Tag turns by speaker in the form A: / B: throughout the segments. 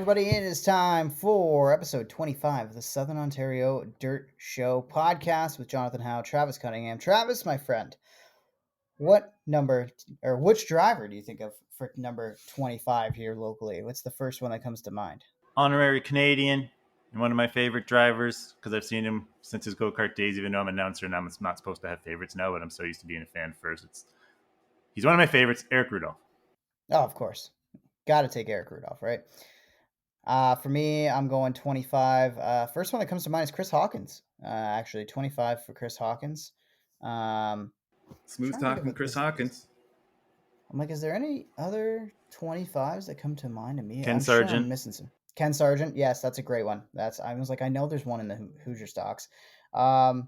A: everybody. It is time for episode 25 of the Southern Ontario Dirt Show podcast with Jonathon and Travis Cunningham. Travis, my friend, what number or which driver do you think of for number 25 here locally? What's the first one that comes to mind?
B: Honorary Canadian and one of my favorite drivers because I've seen him since his go-kart days, even though I'm an announcer and I'm not supposed to have favorites now, but I'm so used to being a fan first. He's one of my favorites, Eric Rudolph.
A: Oh, of course. Got to take Eric Rudolph, right? For me, I'm going 25. First one that comes to mind is Chris Hawkins. Actually, 25 for Chris Hawkins.
B: Smooth talking Chris Hawkins.
A: I'm like, is there any other 25s that come to mind to me?
B: Ken
A: I'm
B: Sargent.
A: Sure I'm missing some. Ken Sargent, yes, that's a great one. I was like, I know there's one in the Hoosier stocks. Yeah,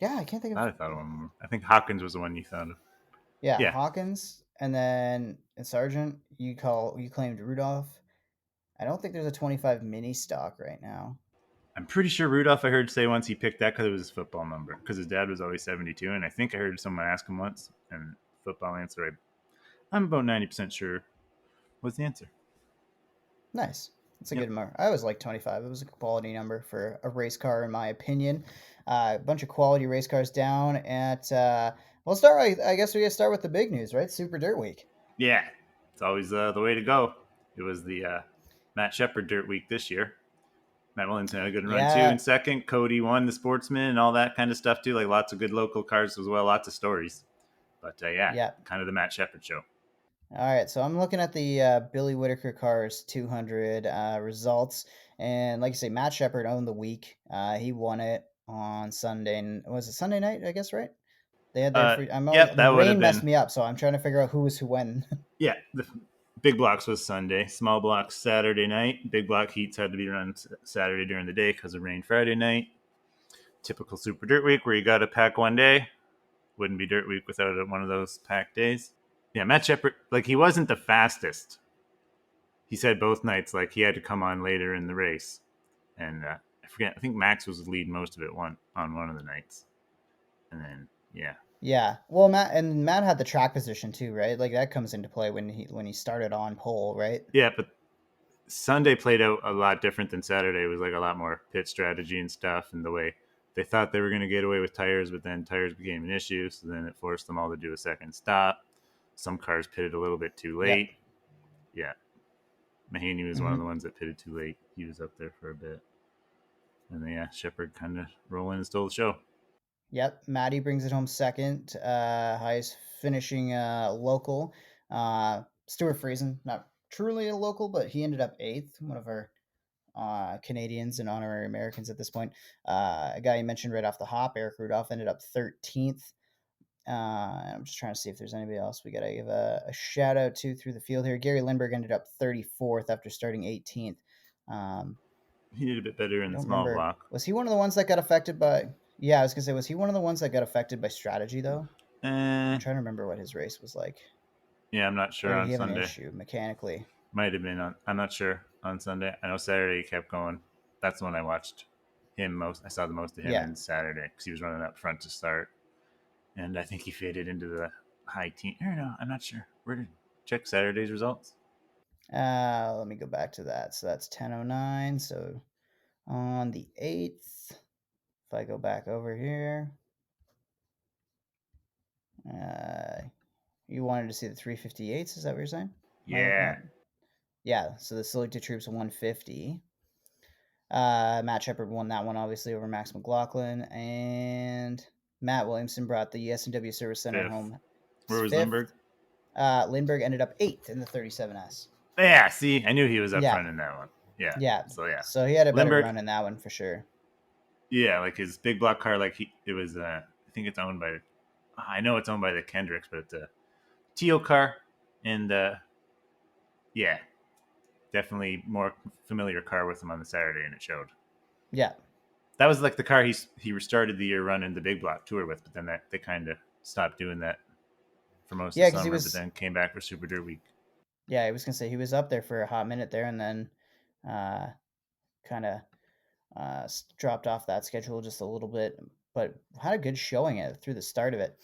A: I can't think of.
B: I thought of one more. I think Hawkins was the one you thought of.
A: Yeah. Hawkins, and then Sargent. You claimed Rudolph. I don't think there's a 25 mini stock right now.
B: I'm pretty sure Rudolph, I heard say once he picked that because it was his football number, because his dad was always 72, and I think I heard someone ask him once, and football answer, I'm about 90% sure was the answer.
A: Nice. That's a good number. I always liked 25. It was a quality number for a race car, in my opinion. A bunch of quality race cars down at. We'll start. I guess we gotta start with the big news, right? Super Dirt Week.
B: Yeah, it's always the way to go. It was the Matt Shepard Dirt Week this year. Matt Williamson had a good run too in second. Cody won the Sportsman and all that kind of stuff too. Like lots of good local cars as well. Lots of stories. But kind of the Matt Shepard show.
A: All right, so I'm looking at the Billy Whitaker Cars 200 results, and like you say, Matt Shepard owned the week. He won it on Sunday. And was it Sunday night? I guess, right? They had their free. The rain messed me up, so I'm trying to figure out who was who when.
B: Yeah, the big blocks was Sunday, small blocks Saturday night. Big block heats had to be run Saturday during the day because of rain Friday night. Typical Super Dirt Week where you got to pack one day. Wouldn't be Dirt Week without one of those packed days. Yeah, Matt Shepard, like he wasn't the fastest. He said both nights, like he had to come on later in the race. And I forget, I think Max was leading most of it on one of the nights. And then, yeah.
A: Yeah, well, Matt had the track position too, right? Like that comes into play when he started on pole, right?
B: Yeah, but Sunday played out a lot different than Saturday. It was like a lot more pit strategy and stuff, and the way they thought they were going to get away with tires, but then tires became an issue, so then it forced them all to do a second stop. Some cars pitted a little bit too late. Yeah. Mahaney was one of the ones that pitted too late. He was up there for a bit. And then, Shepard kind of rolled in and stole the show.
A: Yep, Matty brings it home second. Highest finishing local. Stuart Friesen, not truly a local, but he ended up 8th, one of our Canadians and honorary Americans at this point. A guy you mentioned right off the hop, Eric Rudolph, ended up 13th. I'm just trying to see if there's anybody else we got to give a shout out to through the field here. Gary Lindbergh ended up 34th after starting 18th.
B: He did a bit better in the small block.
A: Was he one of the ones that got affected by... Yeah, I was going to say, was he one of the ones that got affected by strategy, though? I'm trying to remember what his race was like.
B: Yeah, I'm not sure on
A: Sunday.
B: Sunday.
A: An issue mechanically.
B: Might have been on... I'm not sure on Sunday. I know Saturday he kept going. That's the one I watched him most. I saw the most of him on Saturday because he was running up front to start. And I think he faded into the high team. Or no, I'm not sure. Where did check Saturday's results?
A: Let me go back to that. So that's 10:09. So on the 8th, if I go back over here, you wanted to see the 358s? Is that what you're saying?
B: Yeah.
A: Yeah. So the Selected Troops 150. Matt Shepard won that one, obviously, over Max McLaughlin, and Matt Williamson brought the S&W Service Center home.
B: Where was Lindbergh?
A: Lindbergh ended up 8th in the 37S.
B: Yeah, see, I knew he was up front in that one. Yeah.
A: Yeah.
B: So
A: So he had a better run in that one for sure.
B: Yeah, like his big block car, it was. I think it's owned by. I know it's owned by the Kendricks, but it's a teal car, and definitely more familiar car with him on the Saturday, and it showed.
A: Yeah.
B: That was like the car he restarted the year running the big block tour with, but then they kind of stopped doing that for most of the summer, but then came back for Super Dirt Week.
A: Yeah, I was going to say he was up there for a hot minute there and then kind of dropped off that schedule just a little bit, but had a good showing through the start of it.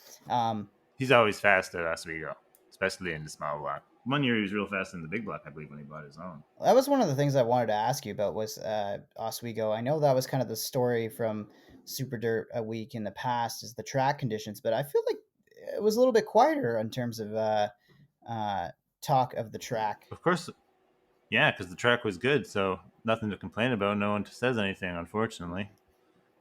B: He's always fast at Oswego, especially in the small block. 1 year he was real fast in the big block, I believe, when he bought his own.
A: That was one of the things I wanted to ask you about was Oswego. I know that was kind of the story from Super Dirt a week in the past is the track conditions, but I feel like it was a little bit quieter in terms of uh, talk of the track.
B: Of course, yeah, because the track was good, so nothing to complain about. No one says anything, unfortunately.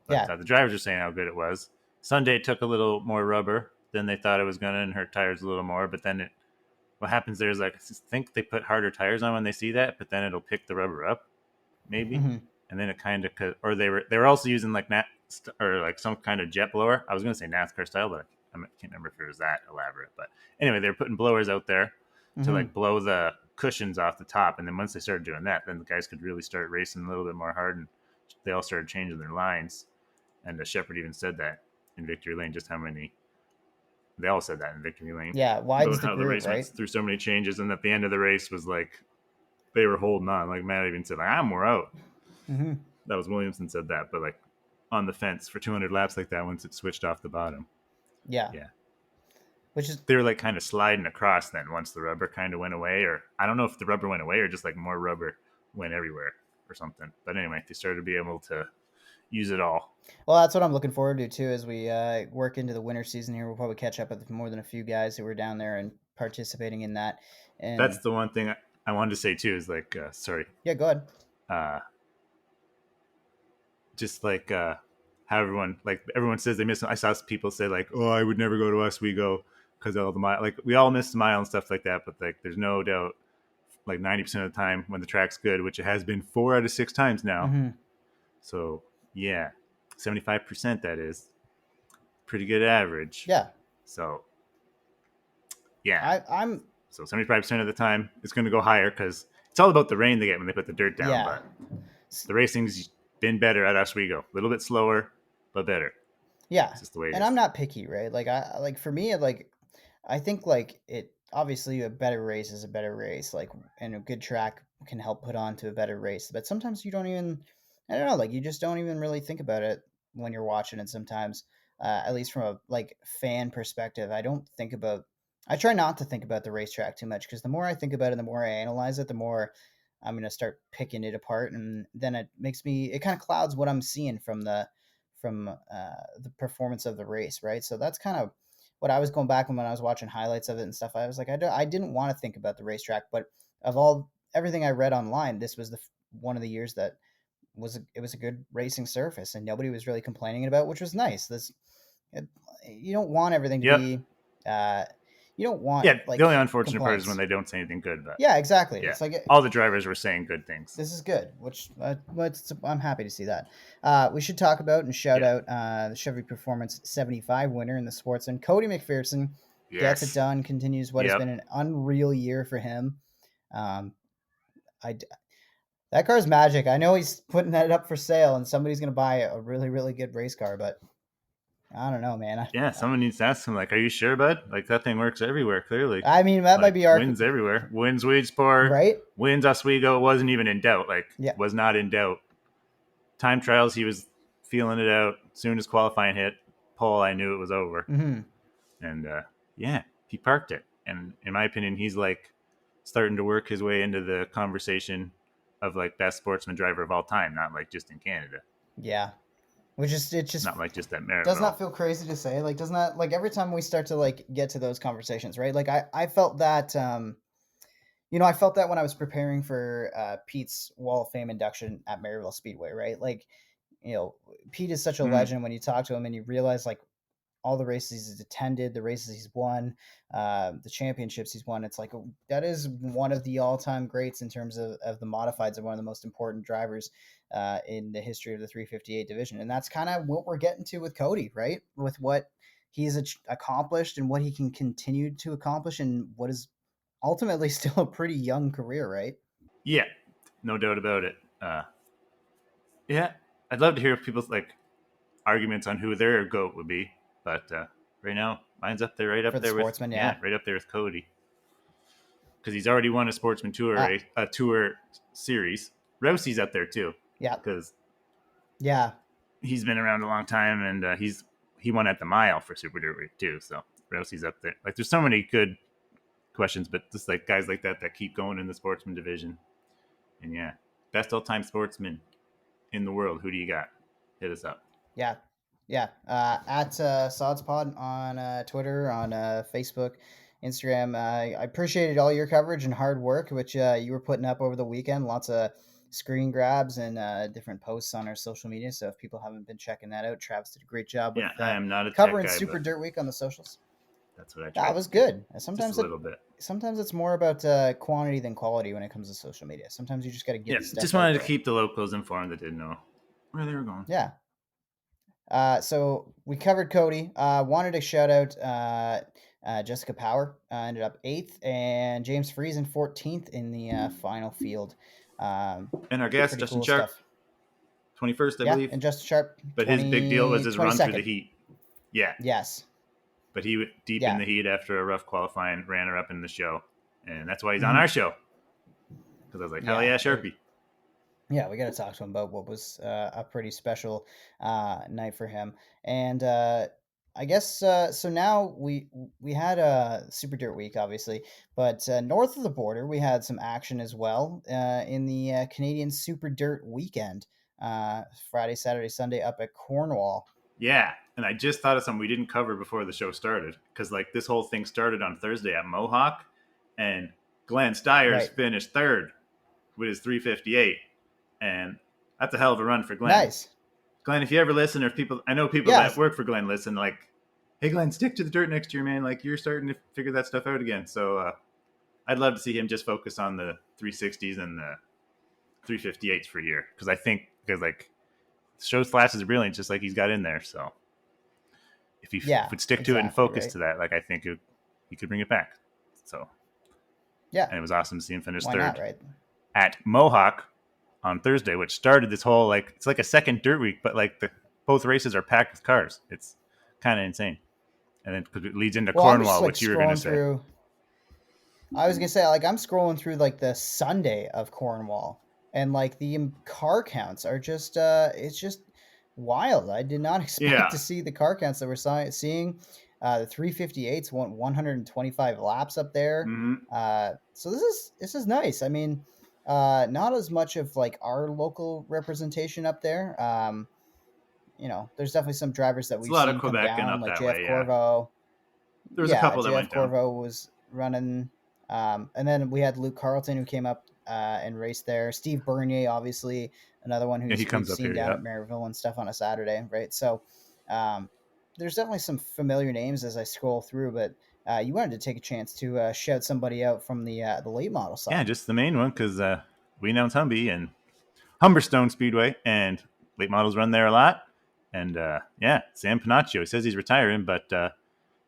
B: But
A: Yeah.
B: the drivers are saying how good it was. Sunday took a little more rubber than they thought it was going to and hurt tires a little more. But then what happens there is like I think they put harder tires on when they see that, but then it'll pick the rubber up maybe,
A: Hmm.
B: and then it kind of or they were also using like or like some kind of jet blower. I was going to say NASCAR style, but I can't remember if it was that elaborate. But anyway, they were putting blowers out there to
A: Hmm.
B: like blow the cushions off the top, and then once they started doing that, then the guys could really start racing a little bit more hard, and they all started changing their lines. And Shepard even said that in Victory Lane, just how many. They all said that in Victory Lane
A: Yeah.
B: about
A: Widens the
B: how the
A: groove,
B: race went
A: right?
B: through so many changes, and at the end of the race was like they were holding on. Like Matt even said, like, I'm more out.
A: Hmm.
B: That was Williamson said that, but like on the fence for 200 laps like that once it switched off the bottom.
A: Yeah.
B: Yeah,
A: Which is
B: they were like kind of sliding across then once the rubber kind of went away, or I don't know if the rubber went away or just like more rubber went everywhere or something. But anyway, they started to be able to use it all.
A: well, that's what I'm looking forward to too. As we work into the winter season here, we'll probably catch up with more than a few guys who were down there and participating in that.
B: That's
A: And
B: the one thing I wanted to say too is like, sorry,
A: yeah, go ahead.
B: uh, just like how everyone says they miss. I saw people say like, "Oh, I would never go to Oswego because of all the mile." Like we all miss the mile and stuff like that, but like there's no doubt, like 90% of the time when the track's good, which it has been 4 out of 6 times now.
A: Hmm.
B: So yeah, 75% that is pretty good average.
A: Yeah.
B: So yeah,
A: I'm
B: so 75% of the time it's going to go higher because it's all about the rain they get when they put the dirt down.
A: yeah.
B: But the racing's been better at Oswego, a little bit slower, but better.
A: Yeah,
B: It's just the way it
A: and I'm
B: is.
A: not picky, right? Like like for me, like I think like it obviously a better race is a better race, like and a good track can help put on to a better race. But sometimes you don't even, I don't know, like you just don't even really think about it when you're watching it. Sometimes, at least from a like fan perspective, I don't think about. I try not to think about the racetrack too much because the more I think about it, the more I analyze it, the more I'm gonna start picking it apart, and then it makes me. It kind of clouds what I'm seeing from the performance of the race, right? So that's kind of what I was going back when I was watching highlights of it and stuff. I was like, I didn't want to think about the racetrack, but of all everything I read online, this was the one of the years that it was a good racing surface, and nobody was really complaining about, which was nice. It, you don't want everything to
B: Yep.
A: be, uh, you don't want
B: Yeah. The
A: like
B: only unfortunate part is when
A: complaints.
B: they don't say anything good, but
A: Yeah, exactly.
B: yeah,
A: It's like
B: all the drivers were saying good things.
A: this is good, which I'm happy to see that. We should talk about and shout
B: Yeah.
A: out the Chevy Performance 75 winner in the Sportsman. Cody McPherson gets it
B: Yes.
A: done, continues what has
B: Yep.
A: been an unreal year for him. Um, I, that car's magic. I know he's putting that up for sale, and somebody's going to buy a really, really good race car, but I don't know, man.
B: Yeah. Someone needs to ask him, like, "Are you sure, bud? Like that thing works everywhere. Clearly,
A: I mean, that might
B: like
A: be our
B: wins everywhere. Wins Weedsport.
A: right.
B: Wins Oswego. Wasn't even in doubt. Like
A: Yeah.
B: was not in doubt. Time trials, he was feeling it out. Soon as qualifying hit, pole, I knew it was over.
A: Hmm.
B: And yeah, he parked it. And in my opinion, he's like starting to work his way into the conversation of like best sportsman driver of all time, not like just in Canada,
A: Yeah. Which is it just
B: not like just at
A: does
B: Maryville.
A: not feel crazy to say. Like does not like every time we start to like get to those conversations, right? Like I felt that I felt that when I was preparing for Pete's Wall of Fame induction at Maryville Speedway, right? Like, Pete is such a
B: Mm-hmm.
A: legend when you talk to him and you realize like all the races he's attended, the races he's won, the championships he's won. It's like that is one of the all-time greats in terms of the modifieds and one of the most important drivers in the history of the 358 division. And that's kind of what we're getting to with Cody, right? With what he's accomplished and what he can continue to accomplish and what is ultimately still a pretty young career, right?
B: Yeah, no doubt about it. Yeah, I'd love to hear people's like arguments on who their goat would be, but right now mine's up there, right
A: For
B: up
A: the
B: there with
A: sportsman,
B: yeah,
A: yeah.
B: right up there with Cody because he's already won a sportsman tour
A: Uh,
B: race, a tour series. Rousey's up there too
A: yeah.
B: because
A: Yeah.
B: he's been around a long time and he won at the mile for Super Dirt Week too. So Rousey's up there. Like there's so many good questions, but just like guys like that keep going in the sportsman division. And yeah, best all time sportsman in the world. Who do you got? Hit us up.
A: Yeah. Yeah. At SodsPod on Twitter, on Facebook, Instagram. I appreciated all your coverage and hard work, which you were putting up over the weekend. Lots of screen grabs and different posts on our social media. So if people haven't been checking that out, Travis did a great job with
B: Yeah, I am not a tech
A: covering
B: guy,
A: Super
B: but
A: Dirt Week on the socials.
B: that's what I
A: That
B: tried to
A: was
B: do.
A: good.
B: Just a little bit.
A: Sometimes it's more about quantity than quality when it comes to social media. Sometimes you just got to get
B: Yeah,
A: the
B: just
A: stuff out
B: wanted to
A: there.
B: keep the locals informed that didn't know where they were going.
A: Yeah. So we covered Cody. Wanted to shout out Jessica Power. Ended up 8th, and James Friesen 14th in the final field. Um,
B: And our guest,
A: Pretty
B: Justin
A: cool
B: Sharp,
A: stuff.
B: 21st, I
A: Yeah,
B: believe.
A: and Justin Sharp
B: But his big deal was his run through the
A: 22nd.
B: heat. Yeah,
A: Yes.
B: but he went deep in
A: Yeah.
B: the heat after a rough qualifying, ran her up in the show. And that's why he's on
A: Hmm.
B: our show. Because I was like, hell
A: Yeah.
B: yeah, Sharpie.
A: Yeah, we got to talk to him about what was a pretty special night for him. And I guess so. Now we had a Super Dirt Week, obviously, but north of the border, we had some action as well in the Canadian Super Dirt Weekend, Friday, Saturday, Sunday, up at Cornwall.
B: Yeah, and I just thought of something we didn't cover before the show started. Because like this whole thing started on Thursday at Mohawk, and Glenn Stiers
A: Right.
B: finished third with his 358. And that's a hell of a run for Glenn.
A: Nice.
B: Glenn, if you ever listen, or if people, I know people
A: Yeah.
B: that work for Glenn listen, like, hey, Glenn, stick to the dirt next year, man. Like, you're starting to figure that stuff out again. So I'd love to see him just focus on the 360s and the 358s for a year. Because I think, because like, shows flashes of brilliance just like he's got in there. So if he
A: Yeah.
B: would stick to it and
A: Exactly.
B: focus
A: Right.
B: to that, like, I think he could bring it back. So,
A: Yeah.
B: and it was awesome to see him finish
A: Why not?
B: third
A: Right.
B: at Mohawk on Thursday, which started this whole like it's like a second dirt week, but like both races are packed with cars. It's kind of insane, and then because it leads into
A: Well, I'm just
B: Cornwall,
A: like
B: which you were gonna
A: scrolling
B: say.
A: through. I was gonna say, like, I'm scrolling through like the Sunday of Cornwall, and like the car counts are just it's just wild. I did not expect
B: Yeah.
A: to see the car counts that we're seeing. The 358s went 125 laps up there.
B: Mm-hmm.
A: So this is nice. I mean, not as much of like our local representation up there. There's definitely some drivers that
B: It's a
A: we've
B: lot of
A: seen come
B: Quebec and
A: down,
B: up
A: like
B: that
A: JF
B: way. Yeah,
A: Corvo.
B: there was a
A: Yeah,
B: couple that
A: JF
B: went down.
A: Corvo was running. And then we had Luke Carlton who came up and raced there. Steve Bernier, obviously, another one
B: Yeah, he
A: we've
B: comes up
A: seen
B: here.
A: down
B: Yeah,
A: at Maryville and stuff on a Saturday, right? So um, there's definitely some familiar names as I scroll through, but you wanted to take a chance to shout somebody out from the late model
B: yeah,
A: side.
B: just the main one because we announced Humby and Humberstone Speedway, and late models run there a lot. And yeah, Sam Panaccio. He says he's retiring, but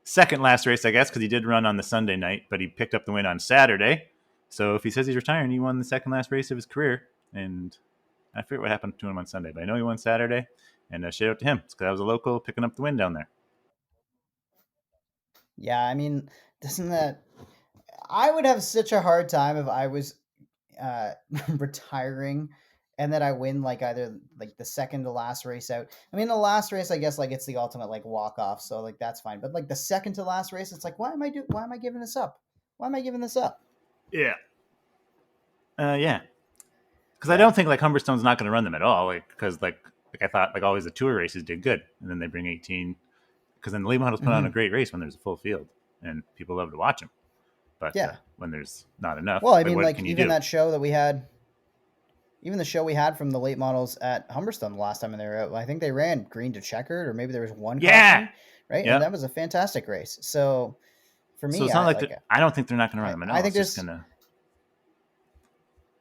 B: second last race, I guess, because he did run on the Sunday night, but he picked up the win on Saturday. So if he says he's retiring, he won the second last race of his career. And I forget what happened to him on Sunday, but I know he won Saturday. And shout out to him. It's because I was a local picking up the win down there.
A: Yeah, I mean, doesn't that? I would have such a hard time if I was uh retiring and then I win like either like the second to last race out. I mean the last race I guess like it's the ultimate like walk off, so like that's fine. But like the second to last race, it's like why am I giving this up? Why am I giving this up?
B: Yeah. Yeah. Because I
A: Yeah.
B: don't think like Humberstone's not going to run them at all. Like because like I thought like always the tour races did good, and then they bring 18 because then the late models put on a
A: Hmm.
B: great race when there's a full field and people love to watch them. But
A: Yeah.
B: when there's not enough,
A: Well, I
B: like
A: mean
B: what
A: like
B: can you do?
A: even the show we had from the late models at Humberstone the last time they were out, I think they ran green to checkered or maybe there was one
B: Yeah.
A: caution, right? And
B: Yep.
A: that was a fantastic race. So for
B: So
A: me,
B: it's not like I don't think they're not going to run them at
A: I
B: all.
A: think
B: It's just
A: there's
B: gonna.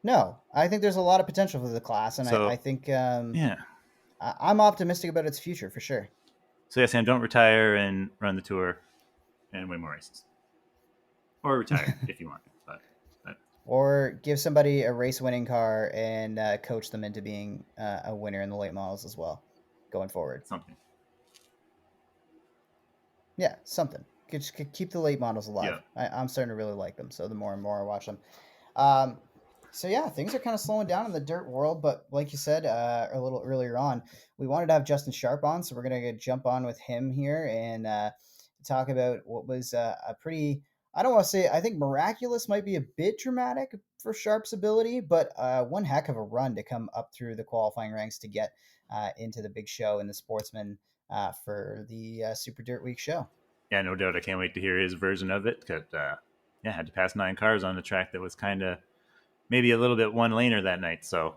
A: No, I think there's a lot of potential for the class, and I
B: So
A: think
B: yeah.
A: I'm optimistic about its future for sure.
B: So yeah, Sam, don't retire and run the tour and win more races, or retire if you want. But
A: Or give somebody a race winning car and coach them into being a winner in the late models as well, going forward.
B: something.
A: Yeah, something. Just keep the late models
B: Yeah.
A: alive. I'm starting to really like them, so the more and more I watch them. Um, so yeah, things are kind of slowing down in the dirt world, but like you said a little earlier on, we wanted to have Justin Sharp on, so we're gonna jump on with him here and talk about what was a pretty I don't want to say, I think miraculous might be a bit dramatic for Sharp's ability, but one heck of a run to come up through the qualifying ranks to get into the big show in the Sportsman for the Super Dirt Week show.
B: Yeah, no doubt. I can't wait to hear his version of it. Cause yeah, I had to pass 9 cars on the track that was kind of maybe a little bit one laner that night. So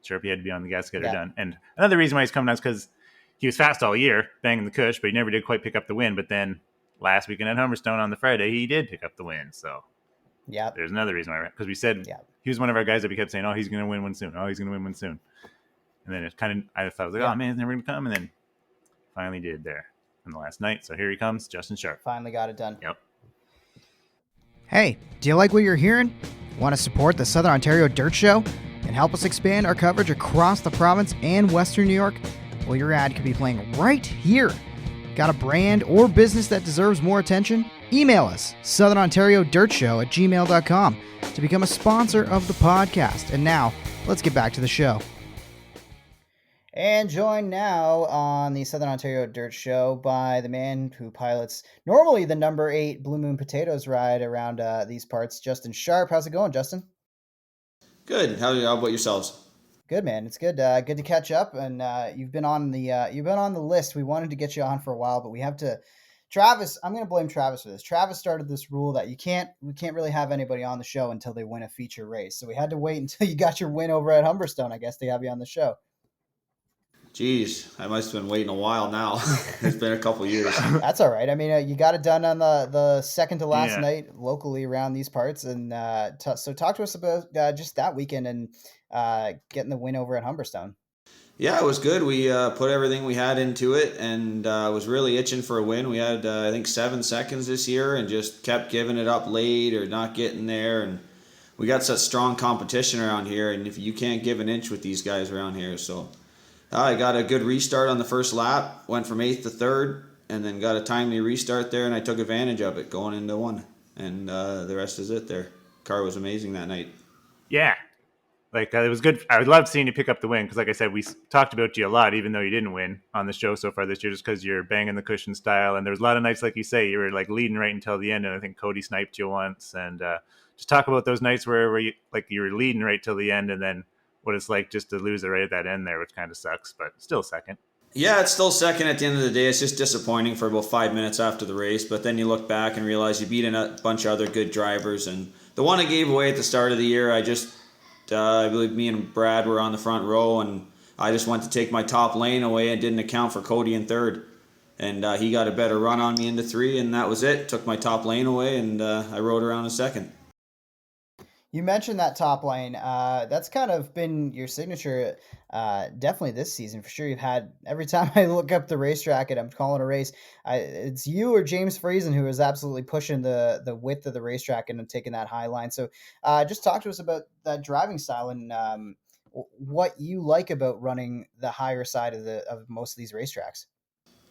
B: Sharpie had to be on the gas to get her
A: Yeah,
B: done. And another reason why he's coming down is because he was fast all year, banging the cush, but he never did quite pick up the win. But then last weekend at Humberstone on the Friday, he did pick up the win. So
A: yeah,
B: there's another reason why, because we said
A: yeah,
B: he was one of our guys that we kept saying, "Oh, he's going to win one soon. Oh, he's going to win one soon." And then it kind of, I thought, I was like,
A: yeah.
B: "Oh man, he's never going to come," and then finally did there on the last night. So here he comes, Justin Sharp.
A: Finally got it done.
B: Yep.
A: Hey, do you like what you're hearing? Want to support the Southern Ontario Dirt Show and help us expand our coverage across the province and Western New York? Well, your ad could be playing right here. Got a brand or business that deserves more attention? Email us, southernontariodirtshow@gmail.com to become a sponsor of the podcast. And now, let's get back to the show. And joined now on the Southern Ontario Dirt Show by the man who pilots normally the number 8 Blue Moon Potatoes ride around these parts, Justin Sharp. How's it going, Justin?
C: Good. How about yourselves?
A: Good, man. It's good. Good to catch up. And you've been on the list. We wanted to get you on for a while, but we have to. Travis, I'm going to blame Travis for this. Travis started this rule that we can't really have anybody on the show until they win a feature race. So we had to wait until you got your win over at Humberstone, I guess, to have you on the show.
C: Jeez, I must have been waiting a while now. It's been a couple years.
A: That's all right. I mean, you got it done on the second to last
B: Yeah.
A: night locally around these parts, and so talk to us about just that weekend and getting the win over at Humberstone.
C: Yeah, it was good. We put everything we had into it, and was really itching for a win. We had I think 7 seconds this year, and just kept giving it up late or not getting there. And we got such strong competition around here, and if you can't give an inch with these guys around here, so I got a good restart on the first lap. Went from 8th to 3rd, and then got a timely restart there, and I took advantage of it going into 1. And the rest is it. There, car was amazing that night.
B: Yeah. Like, it was good. I loved seeing you pick up the win because, like I said, we talked about you a lot, even though you didn't win on the show so far this year, just because you're banging the cushion style. And there was a lot of nights, like you say, you were like leading right until the end. And I think Cody sniped you once. And just talk about those nights where you were leading right till the end, and then what it's like just to lose it right at that end there, which kind of sucks, but still second.
C: Yeah, it's still second at the end of the day. It's just disappointing for about 5 minutes after the race, but then you look back and realize you beat a bunch of other good drivers. And the one I gave away at the start of the year, I believe me and Brad were on the front row, and I just went to take my top lane away and didn't account for Cody in 3rd. And he got a better run on me into 3, and that was it. Took my top lane away, and I rode around in 2nd.
A: You mentioned that top lane. That's kind of been your signature, definitely this season for sure. You've had every time I look up the racetrack and I'm calling a race, it's you or James Friesen who is absolutely pushing the width of the racetrack and taking that high line. So, just talk to us about that driving style and what you like about running the higher side of most of these racetracks.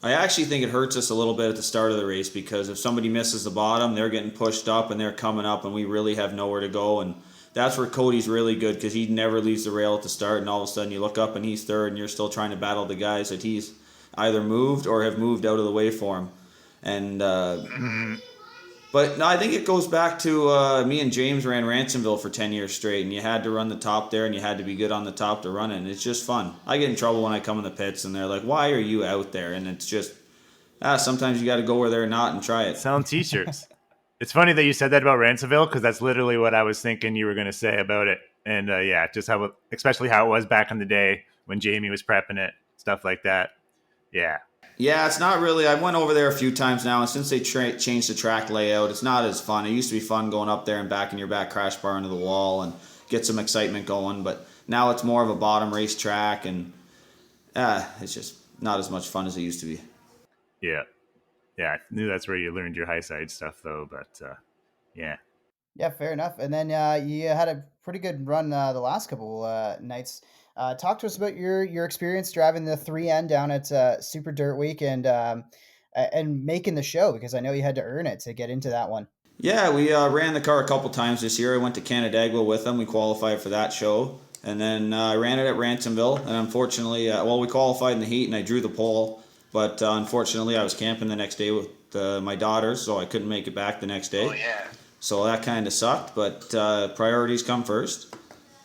C: I actually think it hurts us a little bit at the start of the race because if somebody misses the bottom, they're getting pushed up and they're coming up, and we really have nowhere to go. And that's where Cody's really good because he never leaves the rail at the start, and all of a sudden you look up and he's 3rd, and you're still trying to battle the guys that he's either moved or have moved out of the way for him. And but no, I think it goes back to me and James ran Ransomville for 10 years straight, and you had to run the top there, and you had to be good on the top to run it, and it's just fun. I get in trouble when I come in the pits, and they're like, why are you out there? And it's just, sometimes you got to go where they're not and try it.
B: Selling t-shirts. It's funny that you said that about Ransomville because that's literally what I was thinking you were going to say about it. And yeah, just especially how it was back in the day when Jamie was prepping it, stuff like that. Yeah.
C: Yeah, it's not really. I went over there a few times now, and since they changed the track layout, it's not as fun. It used to be fun going up there and back in your back crash bar into the wall and get some excitement going, but now it's more of a bottom race track, and it's just not as much fun as it used to be.
B: Yeah. Yeah, I knew that's where you learned your high side stuff, though, but yeah.
A: Yeah, fair enough. And then you had a pretty good run the last couple nights. Talk to us about your experience driving the 3N down at Super Dirt Week and making the show, because I know you had to earn it to get into that one.
C: Yeah, we ran the car a couple times this year. I went to Canandaigua with them. We qualified for that show. And then I ran it at Ransomville. And unfortunately, we qualified in the heat and I drew the pole. But unfortunately, I was camping the next day my daughters, so I couldn't make it back the next day.
D: Oh yeah.
C: So that kind of sucked, but priorities come first.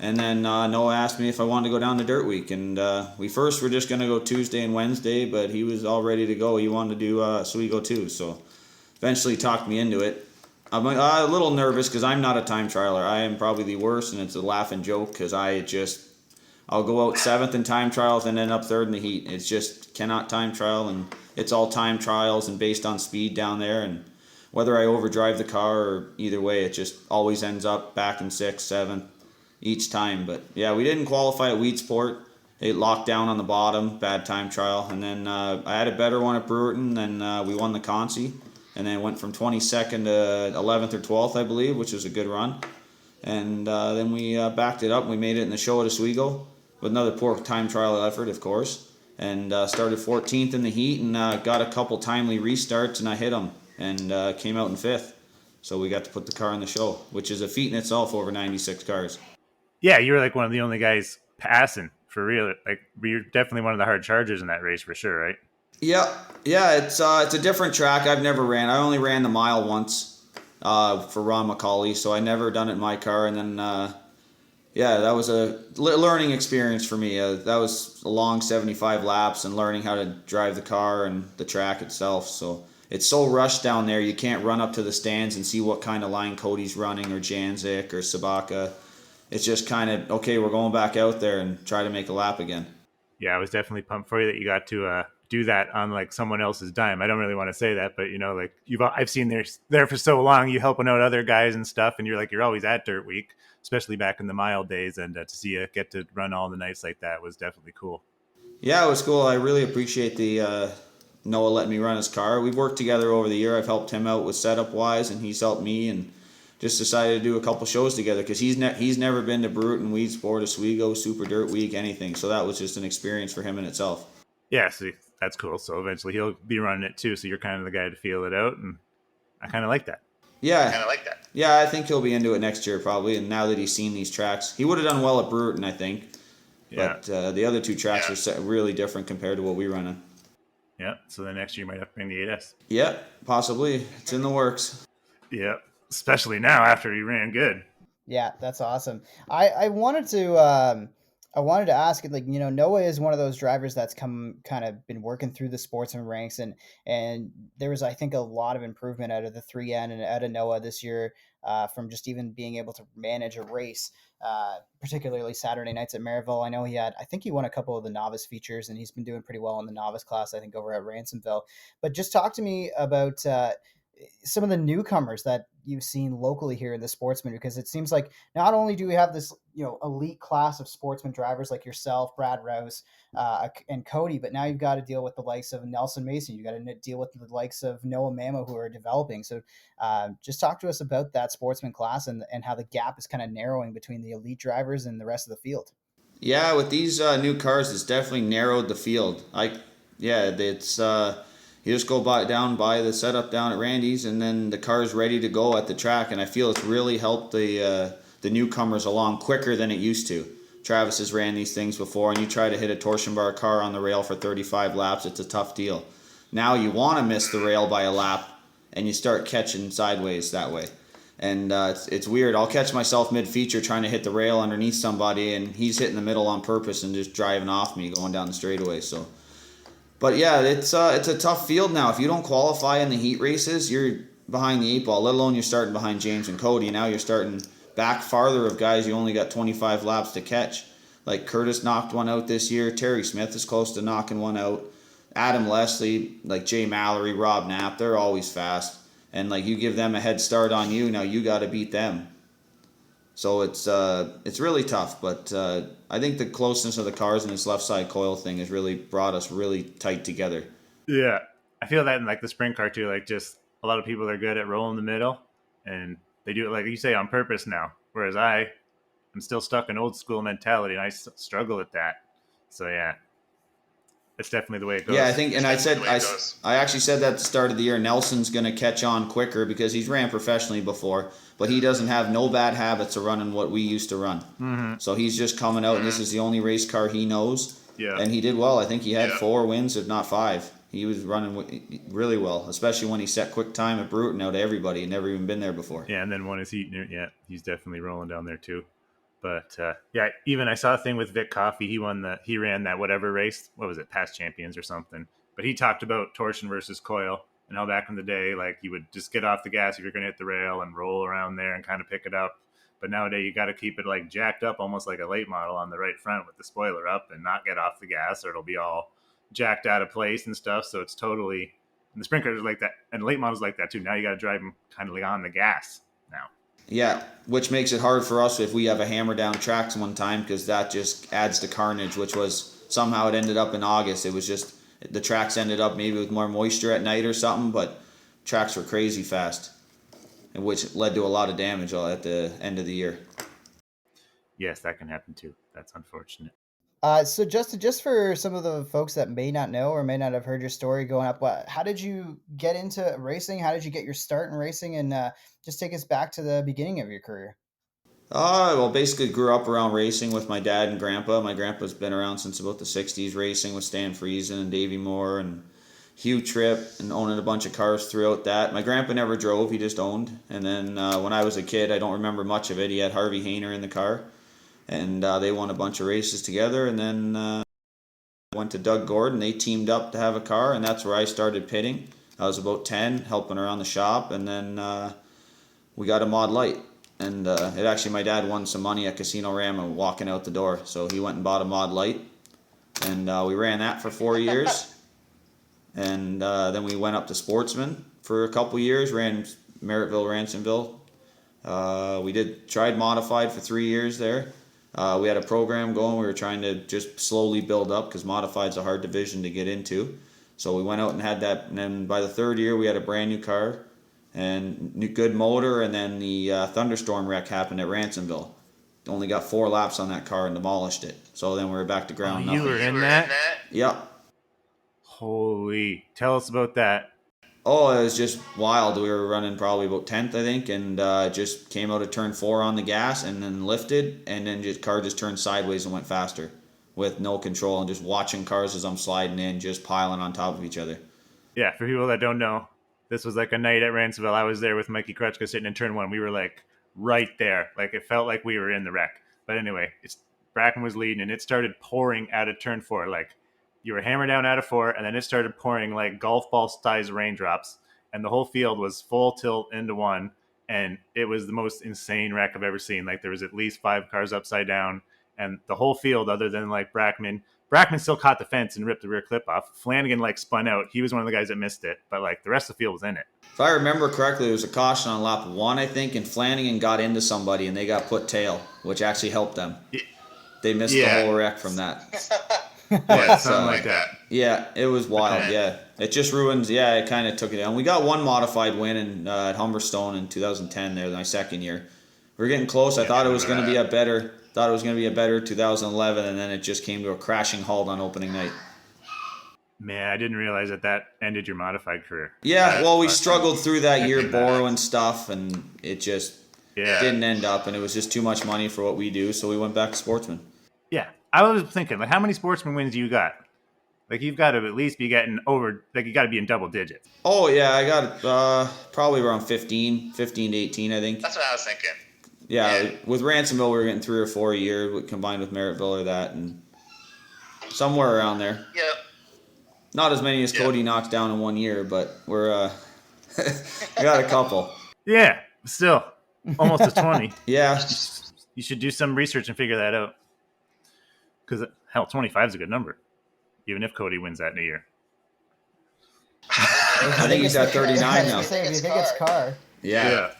C: And then Noah asked me if I wanted to go down to Dirt Week, and we first were just going to go Tuesday and Wednesday, but he was all ready to go. He wanted to do Oswego too, so eventually talked me into it. I'm a little nervous because I'm not a time trialer. I am probably the worst, and it's a laughing joke because I'll go out 7th in time trials and end up 3rd in the heat. It's just cannot time trial, and it's all time trials and based on speed down there, and whether I overdrive the car or either way, it just always ends up back in 6th, 7th each time. But yeah, we didn't qualify at Weedsport. It locked down on the bottom, bad time trial, and then I had a better one at Brewerton, then we won the Consi, and then went from 22nd to 11th or 12th, I believe, which was a good run. And then we backed it up, and we made it in the show at Oswego with another poor time trial effort, of course, and started 14th in the heat, and got a couple timely restarts, and I hit them, and came out in 5th. So we got to put the car in the show, which is a feat in itself over 96 cars.
B: Yeah, you were like one of the only guys passing for real. Like you're definitely one of the hard chargers in that race for sure, right?
C: Yeah, it's a different track. I've never ran. I only ran the mile once for Ron McCauley, so I never done it in my car. And then that was a learning experience for me. That was a long 75 laps and learning how to drive the car and the track itself. So it's so rushed down there, you can't run up to the stands and see what kind of line Cody's running or Janzik or Sabaka. It's just kind of, okay, we're going back out there and try to make a lap again.
B: Yeah, I was definitely pumped for you that you got to do that on like someone else's dime. I don't really want to say that, but like I've seen there for so long, you helping out other guys and stuff, and you're always at Dirt Week, especially back in the mile days, and to see you get to run all the nights like that was definitely cool.
C: Yeah, it was cool. I really appreciate the Noah letting me run his car. We've worked together over the year. I've helped him out with setup wise, and he's helped me, and just decided to do a couple shows together because he's never been to Brewerton, Weedsport, Oswego, Super Dirt Week, anything. So that was just an experience for him in itself.
B: Yeah, see, that's cool. So eventually he'll be running it too. So you're kind of the guy to feel it out, and I kind of like that.
C: Yeah, I think he'll be into it next year probably. And now that he's seen these tracks, he would have done well at Brewerton, I think.
B: Yeah.
C: But the other two tracks are really different compared to what we run in.
B: Yeah. So then next year you might have to bring the 8S.
C: Yeah, possibly. It's in the works.
B: Yeah. Especially now after he ran good.
A: Yeah, that's awesome. I wanted to ask, like, Noah is one of those drivers that's kind of been working through the sportsman ranks, and there was, I think, a lot of improvement out of the 3N and out of Noah this year, from just even being able to manage a race, particularly Saturday nights at Maryville. I know I think he won a couple of the novice features, and he's been doing pretty well in the novice class, I think, over at Ransomville. But just talk to me about some of the newcomers that you've seen locally here in the sportsman, because it seems like not only do we have this elite class of sportsman drivers like yourself, Brad Rouse, and Cody, but now you've got to deal with the likes of Nelson Mason. You got to deal with the likes of Noah Mamo, who are developing. So just talk to us about that sportsman class and how the gap is kind of narrowing between the elite drivers and the rest of the field.
C: Yeah, with these new cars, it's definitely narrowed the field. It's you just go buy the setup down at Randy's, and then the car's ready to go at the track. And I feel it's really helped the newcomers along quicker than it used to. Travis has ran these things before, and you try to hit a torsion bar car on the rail for 35 laps, it's a tough deal. Now you want to miss the rail by a lap, and you start catching sideways that way. And it's weird. I'll catch myself mid-feature trying to hit the rail underneath somebody, and he's hitting the middle on purpose and just driving off me going down the straightaway. But yeah, it's a tough field now. If you don't qualify in the heat races, you're behind the 8 ball, let alone you're starting behind James and Cody. Now you're starting back farther of guys you only got 25 laps to catch. Like Curtis knocked one out this year. Terry Smith is close to knocking one out. Adam Leslie, like Jay Mallory, Rob Knapp, they're always fast. And like you give them a head start on you, now you got to beat them. So it's really tough, but I think the closeness of the cars and this left side coil thing has really brought us really tight together.
B: Yeah, I feel that in like the sprint car too. Like just a lot of people are good at rolling the middle, and they do it like you say on purpose now. Whereas I'm still stuck in old school mentality, and I struggle with that. So yeah, it's definitely the way it goes.
C: Yeah, I think, and I actually said that at the start of the year. Nelson's going to catch on quicker because he's ran professionally before, but he doesn't have no bad habits of running what we used to run.
B: Mm-hmm.
C: So he's just coming out, and this is the only race car he knows.
B: Yeah,
C: and he did well. I think he had 4 wins, if not 5. He was running really well, especially when he set quick time at Bruton out of everybody. He'd never even been there before.
B: Yeah, and then won his heat. Yeah, he's definitely rolling down there too. But yeah, even I saw a thing with Vic Coffey. He ran that whatever race. What was it, Past Champions or something? But he talked about torsion versus coil and how back in the day, like you would just get off the gas if you're going to hit the rail and roll around there and kind of pick it up. But nowadays you got to keep it like jacked up, almost like a late model on the right front with the spoiler up, and not get off the gas, or it'll be all jacked out of place and stuff. So it's totally. And the sprinklers like that, and late models like that too. Now you got to drive them kind of like on the gas now.
C: Yeah, which makes it hard for us if we have a hammer down tracks one time, because that just adds to carnage, which was somehow it ended up in August. It was just the tracks ended up maybe with more moisture at night or something, but tracks were crazy fast, and which led to a lot of damage at the end of the year.
B: Yes, that can happen too. That's unfortunate.
A: So just for some of the folks that may not know or may not have heard your story going up, how did you get into racing? How did you get your start in racing? And just take us back to the beginning of your career.
C: Well, basically grew up around racing with my dad and grandpa. My grandpa's been around since about the 60s, racing with Stan Friesen and Davey Moore and Hugh Tripp, and owning a bunch of cars throughout that. My grandpa never drove, he just owned. And then when I was a kid, I don't remember much of it. He had Harvey Hayner in the car, and they won a bunch of races together. And then went to Doug Gordon. They teamed up to have a car, and that's where I started pitting. I was about 10, helping around the shop, and then we got a Mod Light. And it actually, my dad won some money at Casino Rama walking out the door, so he went and bought a Mod Light, and we ran that for 4 years. And then we went up to Sportsman for a couple years, ran Merrittville, Ransomville. We tried Modified for 3 years there. We had a program going. We were trying to just slowly build up, because Modified's a hard division to get into. So we went out and had that, and then by the third year we had a brand new car and good motor, and then the thunderstorm wreck happened at Ransomville. Only got 4 laps on that car and demolished it. So then we were back to ground.
B: You were in that?
C: Yep.
B: Holy! Tell us about that.
C: Oh, it was just wild. We were running probably about 10th, I think, and just came out of turn 4 on the gas and then lifted, and then car just turned sideways and went faster with no control, and just watching cars as I'm sliding in, just piling on top of each other.
B: Yeah, for people that don't know, this was like a night at Ransomville. I was there with Mikey Krutchka sitting in turn 1. We were like right there. Like it felt like we were in the wreck. But anyway, Bracken was leading, and it started pouring out of turn 4. Like you were hammered down out of 4, and then it started pouring like golf ball size raindrops, and the whole field was full tilt into 1, and it was the most insane wreck I've ever seen. Like there was at least 5 cars upside down, and the whole field, other than like Brackman still caught the fence and ripped the rear clip off. Flanagan like spun out. He was one of the guys that missed it, but like the rest of the field was in it.
C: If I remember correctly, there was a caution on lap 1, I think, and Flanagan got into somebody and they got put tail, which actually helped them. They missed the whole wreck from that.
B: Yeah, something like that.
C: Yeah, it was wild. Yeah, it just ruins. Yeah, it kind of took it down. We got one modified win at Humberstone in 2010. There, my second year. We were getting close. I thought it was going to be a better. Thought it was going to be a better 2011, and then it just came to a crashing halt on opening night.
B: Man, I didn't realize that ended your modified career.
C: Yeah, well, we struggled through that year borrowing stuff, and it just didn't end up, and it was just too much money for what we do, so we went back to Sportsman.
B: Yeah, I was thinking, like, how many Sportsman wins you got? Like, you've got to at least be getting over, like, you got to be in double digits.
C: Oh, yeah, I got probably around 15 to 18, I think.
D: That's what I was thinking.
C: Yeah, with Ransomville, we were getting 3 or 4 a year, combined with Merrittville or that, and somewhere around there.
D: Yep.
C: Not as many as Cody knocked down in 1 year, but we're we got a couple.
B: Yeah, still almost a 20.
C: Yeah,
B: you should do some research and figure that out. Because hell, 25 is a good number, even if Cody wins that in a year.
C: I think he's at 39 now.
A: If you think it's car,
C: Yeah.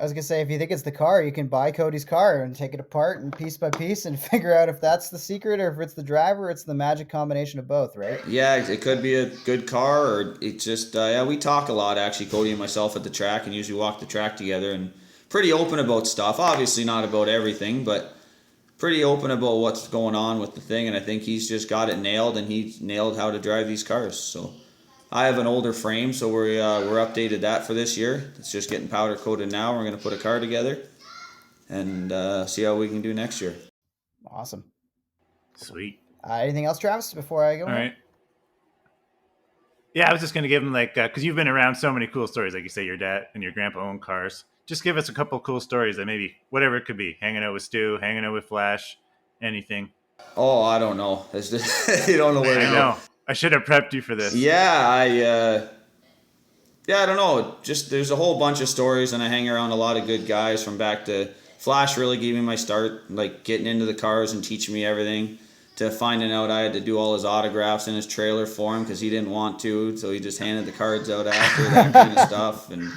A: I was gonna say, if you think it's the car, you can buy Cody's car and take it apart and piece by piece and figure out if that's the secret or if it's the driver, or it's the magic combination of both, right?
C: Yeah, it could be a good car, or it's just we talk a lot actually, Cody and myself at the track, and usually walk the track together, and pretty open about stuff. Obviously not about everything, but pretty open about what's going on with the thing, and I think he's just got it nailed, and he's nailed how to drive these cars. So I have an older frame, so we're updated that for this year. It's just getting powder coated now. We're going to put a car together and see how we can do next year.
A: Awesome.
B: Sweet.
A: Anything else, Travis, before I go?
B: All right. Yeah, I was just going to give him like, because you've been around so many cool stories. Like you say, your dad and your grandpa owned cars. Just give us a couple cool stories that maybe, whatever it could be, hanging out with Stu, hanging out with Flash, anything.
C: Oh, I don't know. It's just, you don't know where to
B: I
C: go.
B: know. I should have prepped you for this.
C: Yeah, I don't know. Just there's a whole bunch of stories, and I hang around a lot of good guys from back to Flash. Really gave me my start, like getting into the cars and teaching me everything. To finding out I had to do all his autographs in his trailer for him because he didn't want to, so he just handed the cards out after, that kind of stuff, and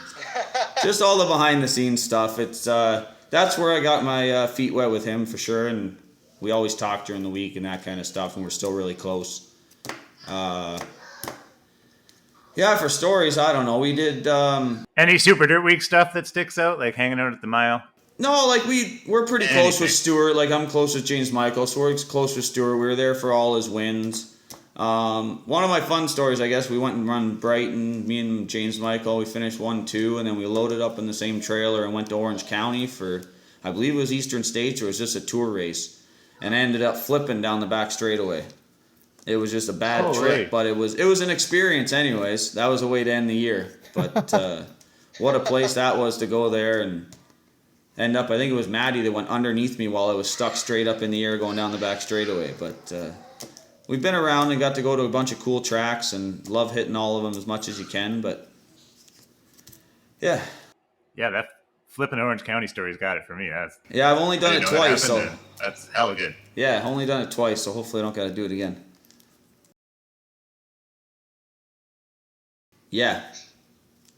C: just all the behind the scenes stuff. It's that's where I got my feet wet with him for sure, and we always talk during the week and that kind of stuff, and we're still really close. Yeah, for stories, I don't know. We did
B: Any Super Dirt Week stuff that sticks out, like hanging out at the mile?
C: no, like we're pretty close
B: Anything.
C: with Stewart. Like I'm close with James Michael, so we're close with Stewart. We were there for all his wins. One of my fun stories, I guess, we went and run Brighton. Me and James Michael, we finished 1-2, and then we loaded up in the same trailer and went to Orange County for, I believe it was Eastern States or it was just a tour race, and I ended up flipping down the back straightaway. It was just a bad trip, but it was an experience anyways. That was a way to end the year. But what a place that was to go there and end up, I think it was Maddie that went underneath me while I was stuck straight up in the air going down the back straightaway. But we've been around and got to go to a bunch of cool tracks and love hitting all of them as much as you can. But yeah.
B: Yeah, that flipping Orange County story's got it for me.
C: Yeah, I've only done it twice, so
B: that's hella good.
C: yeah, only done it twice, so hopefully I don't got to do it again. Yeah.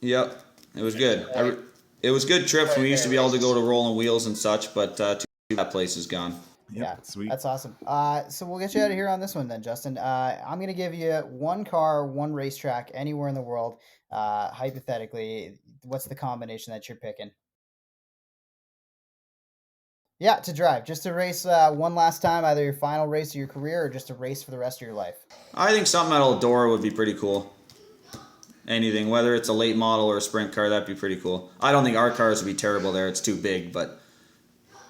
C: Yep. It was good. It was good trips. We used to be able to go to Rolling Wheels and such, but that place is gone.
A: Yeah,
B: sweet.
A: That's awesome. So we'll get you out of here on this one then, Justin. I'm going to give you one car, one racetrack anywhere in the world. Hypothetically, what's the combination that you're picking? Yeah, to drive. Just to race one last time, either your final race of your career or just a race for the rest of your life.
C: I think something at Eldora would be pretty cool. Anything, whether it's a late model or a sprint car, that'd be pretty cool. I don't think our cars would be terrible there. It's too big, but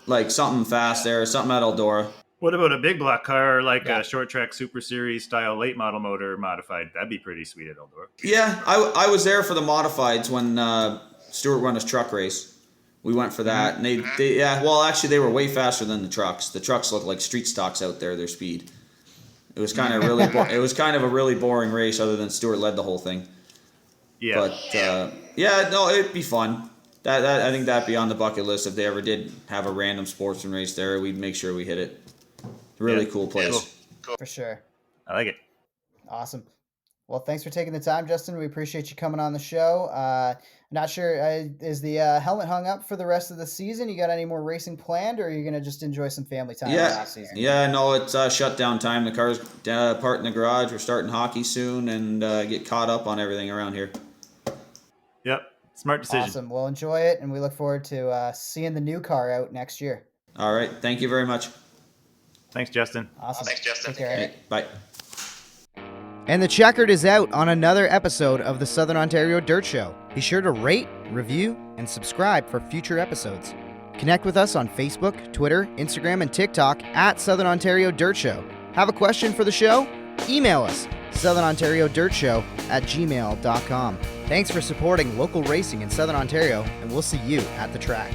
C: like something fast there, something at Eldora.
B: What about a big block car, like a short track Super Series style late model motor modified? That'd be pretty sweet at Eldora.
C: Yeah, I was there for the modifieds when Stewart won his truck race. We went for that, and they were way faster than the trucks. The trucks looked like street stocks out there. Their speed. It was kind of really. It was kind of a really boring race, other than Stewart led the whole thing.
B: Yeah.
C: But it'd be fun. That I think that'd be on the bucket list if they ever did have a random sportsman race there. We'd make sure we hit it. Really cool place.
B: Cool.
A: For sure.
B: I like it.
A: Awesome. Well, thanks for taking the time, Justin. We appreciate you coming on the show. Not sure, is the helmet hung up for the rest of the season? You got any more racing planned, or are you going to just enjoy some family time last season?
C: Yeah, no, it's shutdown time. The car's parked in the garage. We're starting hockey soon and get caught up on everything around here.
B: Yep. Smart decision.
A: Awesome. Well, enjoy it, and we look forward to seeing the new car out next year.
C: All right. Thank you very much.
B: Thanks, Justin.
A: Awesome.
D: Thanks, Justin.
A: Take care.
C: Hey, bye.
A: And the checkered is out on another episode of the Southern Ontario Dirt Show. Be sure to rate, review, and subscribe for future episodes. Connect with us on Facebook, Twitter, Instagram, and TikTok at Southern Ontario Dirt Show. Have a question for the show? Email us, southernontariodirtshow@gmail.com. Thanks for supporting local racing in Southern Ontario, and we'll see you at the track.